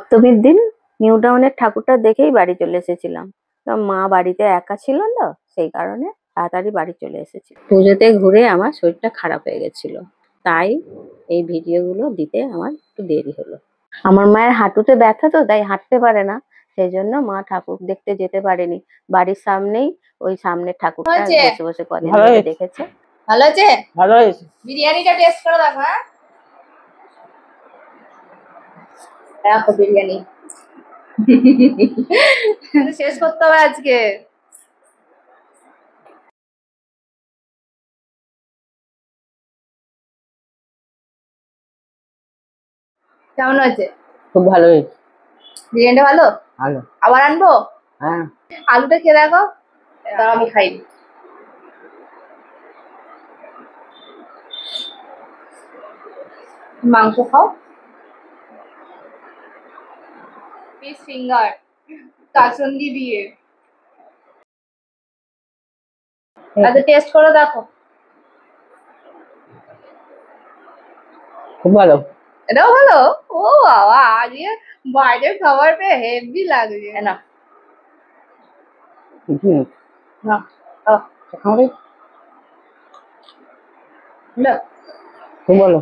সপ্তমীর দিন নিউ টাউনের ঠাকুরটা দেখেই বাড়ি চলে এসেছিলাম। তো মা বাড়িতে একা ছিল তো, সেই কারণে তাড়াতাড়ি বাড়ি চলে এসেছি। পুজোতে ঘুরে আমার শরীরটা খারাপ হয়ে গেছিল, তাই এই ভিডিওগুলো দিতে আমার একটু দেরি হলো। আমার মায়ের হাঁটুতে ব্যথা তো, তাই হাঁটতে পারে না, সেই জন্য মা ঠাকুর দেখতে যেতে পারেনি। বাড়ির সামনেই ওই সামনের ঠাকুরটা বসে বসে কদিন ধরে দেখেছে। ভালো আছে, ভালো হয়েছে। বিরিয়ানিটা টেস্ট করে দেখো। হ্যাঁ দেখো বিরিয়ানি শেষ করতে হবে আজকে। কেমন হয়েছে? খুব ভালো হয়েছে। বিরিয়ানিটা ভালো? ভালো। আবার আনবো? হ্যাঁ। আলুটা খেয়ে দেখো। তাও আমি খাই। মাংস খাও। ফিশ ফিঙ্গার কাসুন্দি দিয়ে। আচ্ছা টেস্ট করে দেখো। খুব ভালো। এটাও ভালো? ও বাবা, আজকে বাইরের খাবার পেয়ে হেভি লাগছে না। না খুব ভালো।